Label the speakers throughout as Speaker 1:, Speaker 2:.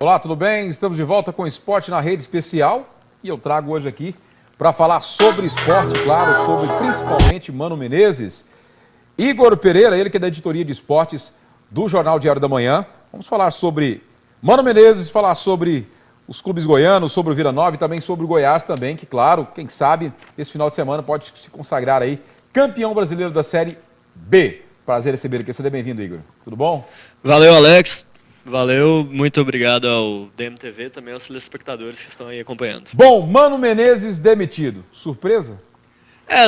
Speaker 1: Olá, tudo bem? Estamos de volta com Esporte na Rede Especial e eu trago hoje aqui para falar sobre esporte, claro, sobre principalmente Mano Menezes. Igor Pereira, ele que é da editoria de esportes do Jornal Diário da Manhã. Vamos falar sobre Mano Menezes, falar sobre os clubes goianos, sobre o Vila Nova e também sobre o Goiás também, que claro, quem sabe, esse final de semana pode se consagrar aí campeão brasileiro da Série B. Prazer receber aqui, seja bem-vindo, Igor. Tudo bom?
Speaker 2: Valeu, Alex. Valeu, muito obrigado ao DMTV, também aos telespectadores que estão aí acompanhando.
Speaker 1: Bom, Mano Menezes demitido. Surpresa?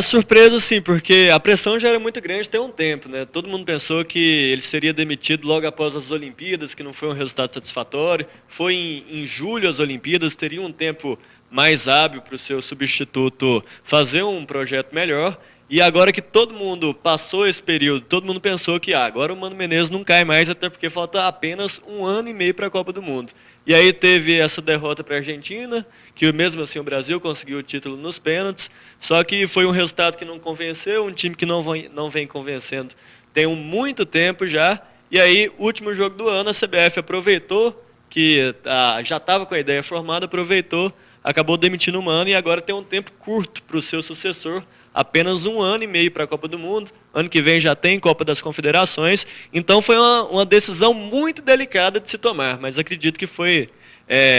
Speaker 2: Surpresa sim, porque a pressão já era muito grande tem um tempo, né? Todo mundo pensou que ele seria demitido logo após as Olimpíadas, que não foi um resultado satisfatório. Foi em julho as Olimpíadas, teria um tempo mais hábil para o seu substituto fazer um projeto melhor. E agora que todo mundo passou esse período, todo mundo pensou que agora o Mano Menezes não cai mais, até porque falta apenas 1 ano e meio para a Copa do Mundo. E aí teve essa derrota para a Argentina, que mesmo assim o Brasil conseguiu o título nos pênaltis, só que foi um resultado que não convenceu, um time que não vem convencendo tem muito tempo já. E aí, último jogo do ano, a CBF aproveitou, que já estava com a ideia formada, aproveitou, acabou demitindo o Mano e agora tem um tempo curto para o seu sucessor, apenas 1 ano e meio para a Copa do Mundo. Ano que vem já tem Copa das Confederações. Então foi uma decisão muito delicada de se tomar, mas acredito que foi,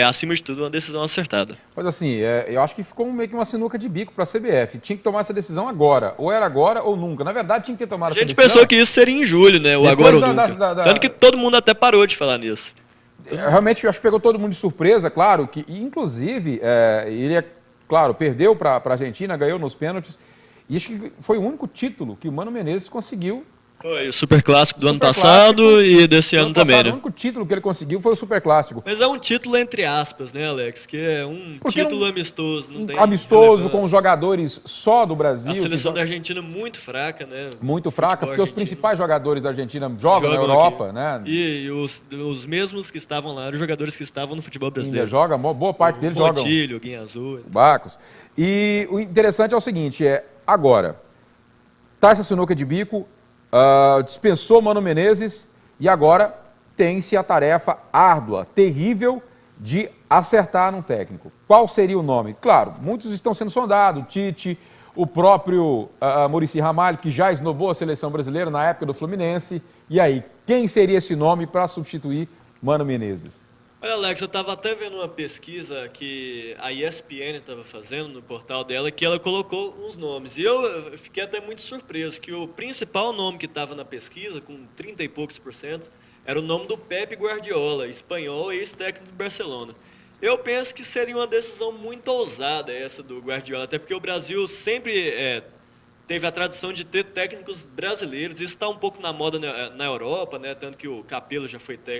Speaker 2: acima de tudo, uma decisão acertada.
Speaker 1: Mas assim, eu acho que ficou meio que uma sinuca de bico para a CBF. Tinha que tomar essa decisão agora. Ou era agora ou nunca. Na verdade, tinha que ter tomado essa decisão.
Speaker 2: A gente pensou que isso seria em julho, né? O agora ou nunca. Tanto que todo mundo até parou de falar nisso.
Speaker 1: Realmente, eu acho que pegou todo mundo de surpresa, claro. Que, inclusive, ele, claro, perdeu para a Argentina, ganhou nos pênaltis. E acho que foi o único título que o Mano Menezes conseguiu.
Speaker 2: Foi o Superclássico do ano passado e desse ano também, né?
Speaker 1: O único título que ele conseguiu foi o Superclássico.
Speaker 2: Mas é um título entre aspas, né, Alex? Que é um título amistoso. Não tem
Speaker 1: amistoso, com os jogadores só do Brasil.
Speaker 2: A seleção da Argentina muito fraca, né?
Speaker 1: Muito fraca, porque os principais jogadores da Argentina jogam na Europa,
Speaker 2: aqui,
Speaker 1: né?
Speaker 2: E os mesmos que estavam lá, os jogadores que estavam no futebol brasileiro.
Speaker 1: Ainda joga, boa parte deles jogam.
Speaker 2: Montilho, Guinha Azul.
Speaker 1: Bacos. E o interessante é o seguinte, agora, tá essa sinuca de bico, dispensou Mano Menezes e agora tem-se a tarefa árdua, terrível, de acertar um técnico. Qual seria o nome? Claro, muitos estão sendo sondados, Tite, o próprio Muricy Ramalho, que já esnobou a seleção brasileira na época do Fluminense. E aí, quem seria esse nome para substituir Mano Menezes?
Speaker 2: Olha, Alex, eu estava até vendo uma pesquisa que a ESPN estava fazendo no portal dela, que ela colocou uns nomes. E eu fiquei até muito surpreso, que o principal nome que estava na pesquisa, com 30 e poucos %, era o nome do Pepe Guardiola, espanhol e ex-técnico do Barcelona. Eu penso que seria uma decisão muito ousada essa do Guardiola, até porque o Brasil sempre teve a tradição de ter técnicos brasileiros. Isso está um pouco na moda na Europa, né? Tanto que o Capello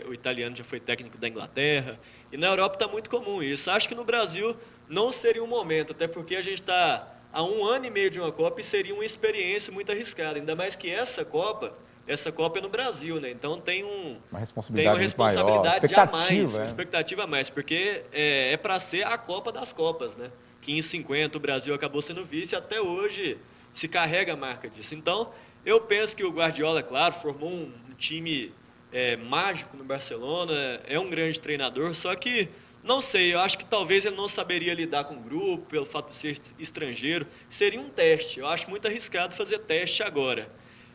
Speaker 2: o italiano já foi técnico da Inglaterra. E na Europa está muito comum isso. Acho que no Brasil não seria um momento, até porque a gente está há 1 ano e meio de uma Copa e seria uma experiência muito arriscada. Ainda mais que essa Copa é no Brasil, né? Então tem uma responsabilidade a mais, uma expectativa a mais, porque é para ser a Copa das Copas, né? Que em 50 o Brasil acabou sendo vice e até hoje se carrega a marca disso. Então, eu penso que o Guardiola, claro, formou um time mágico no Barcelona, é um grande treinador, só que, não sei, eu acho que talvez ele não saberia lidar com o grupo, pelo fato de ser estrangeiro. Seria um teste, eu acho muito arriscado fazer teste agora.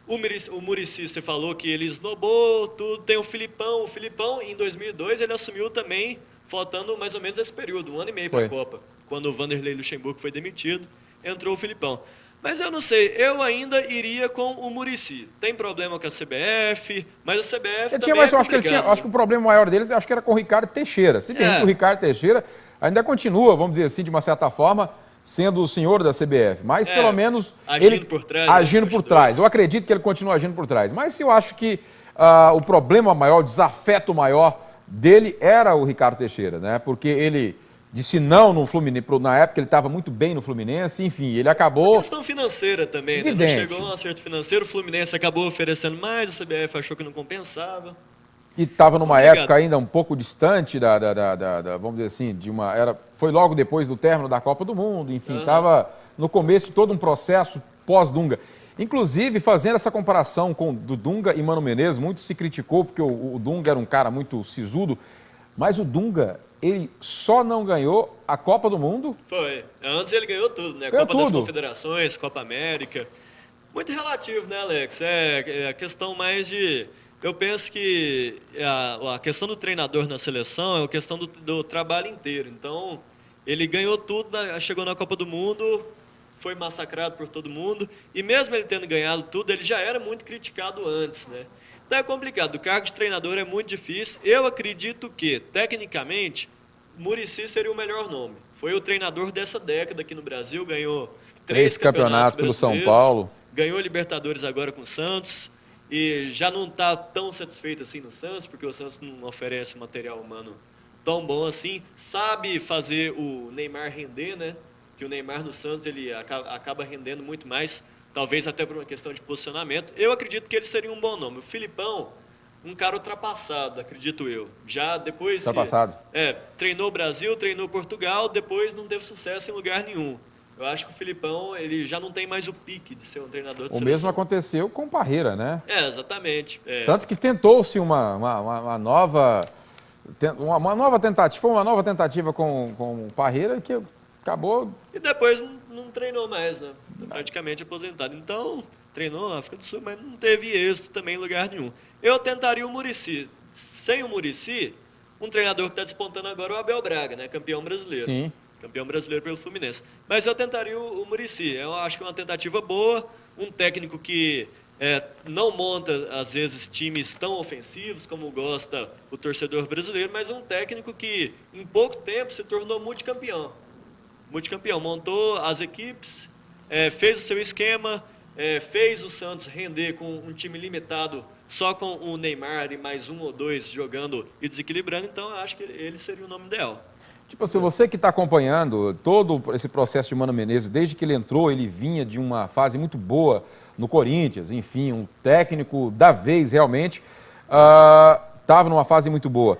Speaker 2: O Muricy, você falou que ele esnobou tudo, tem o Filipão, em 2002 ele assumiu também, faltando mais ou menos esse período, 1 ano e meio para a Copa, quando o Vanderlei Luxemburgo foi demitido, entrou o Filipão. Mas eu não sei, eu ainda iria com o Muricy. Tem problema com a CBF, mas a CBF também
Speaker 1: acho que o problema maior deles, acho que era com o Ricardo Teixeira. Se bem que o Ricardo Teixeira ainda continua, vamos dizer assim, de uma certa forma, sendo o senhor da CBF. Mas pelo menos
Speaker 2: agindo por trás.
Speaker 1: Agindo por trás. Eu acredito que ele continua agindo por trás. Mas eu acho que o problema maior, o desafeto maior dele era o Ricardo Teixeira, né? Porque ele disse não no Fluminense, na época ele estava muito bem no Fluminense, enfim, ele acabou...
Speaker 2: A questão financeira também, né? Não chegou a um acerto financeiro, o Fluminense acabou oferecendo mais, a CBF achou que não compensava.
Speaker 1: E estava numa época ainda um pouco distante vamos dizer assim, foi logo depois do término da Copa do Mundo, enfim, estava no começo de todo um processo pós-Dunga. Inclusive, fazendo essa comparação do Dunga e Mano Menezes, muito se criticou, porque o Dunga era um cara muito sisudo. Mas o Dunga, ele só não ganhou a Copa do Mundo.
Speaker 2: Foi. Antes ele ganhou tudo, né?
Speaker 1: Ganhou
Speaker 2: Copa das
Speaker 1: tudo.
Speaker 2: Confederações, Copa América. Muito relativo, né, Alex? É a questão mais de... Eu penso que a questão do treinador na seleção é a questão do trabalho inteiro. Então, ele ganhou tudo, chegou na Copa do Mundo, foi massacrado por todo mundo. E mesmo ele tendo ganhado tudo, ele já era muito criticado antes, né? Então é complicado. O cargo de treinador é muito difícil. Eu acredito que, tecnicamente, Muricy seria o melhor nome. Foi o treinador dessa década aqui no Brasil, ganhou 3 campeonatos
Speaker 1: pelo São Paulo.
Speaker 2: Ganhou Libertadores agora com o Santos. E já não está tão satisfeito assim no Santos, porque o Santos não oferece material humano tão bom assim. Sabe fazer o Neymar render, né? Que o Neymar no Santos ele acaba rendendo muito mais, talvez até por uma questão de posicionamento. Eu acredito que ele seria um bom nome. O Filipão, um cara ultrapassado, acredito eu. Já depois...
Speaker 1: Ultrapassado.
Speaker 2: Treinou o Brasil, treinou Portugal, depois não teve sucesso em lugar nenhum. Eu acho que o Filipão, ele já não tem mais o pique de ser um treinador de seleção.
Speaker 1: O mesmo aconteceu com o Parreira, né?
Speaker 2: Exatamente.
Speaker 1: Tanto que tentou-se uma nova tentativa, foi uma nova tentativa com o Parreira que acabou...
Speaker 2: E depois não treinou mais, né? Praticamente aposentado. Então, treinou na África do Sul, mas não teve êxito também em lugar nenhum. Eu tentaria o Muricy. Sem o Muricy, um treinador que está despontando agora é o Abel Braga, né? Campeão brasileiro.
Speaker 1: Sim.
Speaker 2: Campeão brasileiro pelo Fluminense. Mas eu tentaria o Muricy. Eu acho que é uma tentativa boa, um técnico que não monta, às vezes, times tão ofensivos como gosta o torcedor brasileiro, mas um técnico que, em pouco tempo, se tornou multicampeão. Multicampeão. Montou as equipes, fez o seu esquema, fez o Santos render com um time limitado, só com o Neymar e mais um ou dois jogando e desequilibrando. Então, eu acho que ele seria o nome ideal.
Speaker 1: Tipo assim, você que está acompanhando todo esse processo de Mano Menezes, desde que ele entrou, ele vinha de uma fase muito boa no Corinthians, enfim, um técnico da vez realmente, estava numa fase muito boa.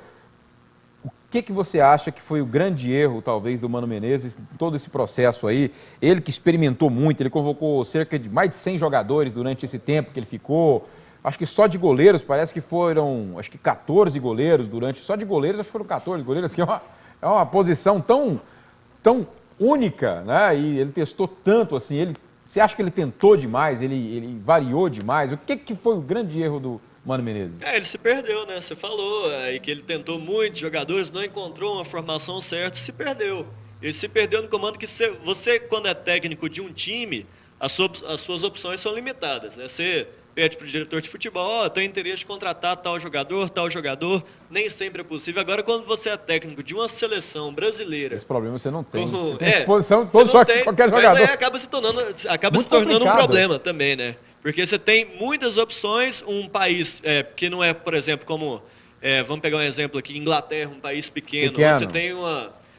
Speaker 1: O que você acha que foi o grande erro, talvez, do Mano Menezes, todo esse processo aí? Ele que experimentou muito, ele convocou cerca de mais de 100 jogadores durante esse tempo que ele ficou. Acho que só de goleiros, parece que foram, 14 goleiros só de goleiros acho que foram 14 goleiros, que é uma posição tão única, né? E ele testou tanto assim. Você acha que ele tentou demais? Ele variou demais? O que foi o grande erro do Mano Menezes?
Speaker 2: Ele se perdeu, né? Você falou aí que ele tentou muitos jogadores, não encontrou uma formação certa, se perdeu. Ele se perdeu no comando que você, quando é técnico de um time, as suas opções são limitadas, né? Você pede para o diretor de futebol, tem interesse de contratar tal jogador, nem sempre é possível. Agora, quando você é técnico de uma seleção brasileira...
Speaker 1: Esse problema você não tem. Você tem
Speaker 2: à
Speaker 1: disposição de qualquer jogador.
Speaker 2: Mas aí acaba se tornando um problema também, né? Porque você tem muitas opções, um país que não é, por exemplo, como... vamos pegar um exemplo aqui, Inglaterra, um país pequeno. Onde você tem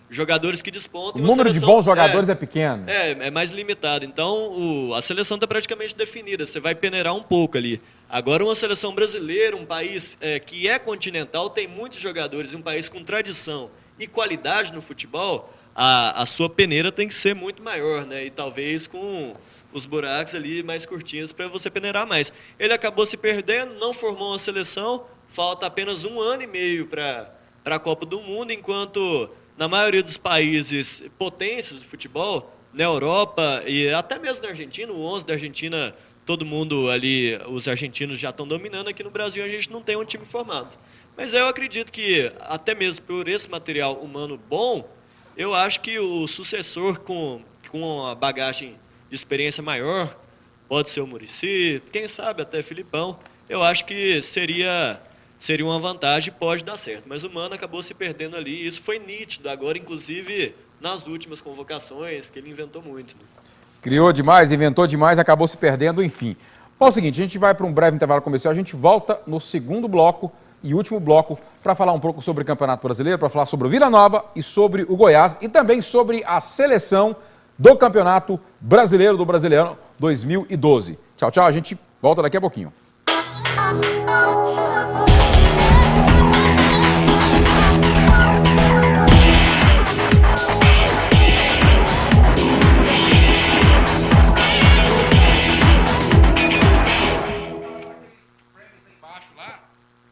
Speaker 2: jogadores que despontam.
Speaker 1: O número de bons jogadores é pequeno.
Speaker 2: É mais limitado. Então, a seleção está praticamente definida. Você vai peneirar um pouco ali. Agora, uma seleção brasileira, um país que é continental, tem muitos jogadores, um país com tradição e qualidade no futebol, a sua peneira tem que ser muito maior, né? E talvez com os buracos ali mais curtinhos para você peneirar mais. Ele acabou se perdendo, não formou uma seleção, falta apenas 1 ano e meio para a Copa do Mundo, enquanto... Na maioria dos países potências do futebol, na Europa e até mesmo na Argentina, o 11 da Argentina, todo mundo ali, os argentinos já estão dominando. Aqui no Brasil a gente não tem um time formado. Mas eu acredito que, até mesmo por esse material humano bom, eu acho que o sucessor com a bagagem de experiência maior, pode ser o Muricy, quem sabe até Filipão, eu acho que seria uma vantagem e pode dar certo. Mas o Mano acabou se perdendo ali, e isso foi nítido agora, inclusive nas últimas convocações, que ele inventou muito. Né?
Speaker 1: Criou demais, inventou demais, acabou se perdendo, enfim. Bom, é o seguinte, a gente vai para um breve intervalo comercial, a gente volta no segundo bloco e último bloco para falar um pouco sobre o Campeonato Brasileiro, para falar sobre o Vila Nova e sobre o Goiás e também sobre a seleção do Campeonato Brasileiro do Brasileirão 2012. Tchau, tchau, a gente volta daqui a pouquinho.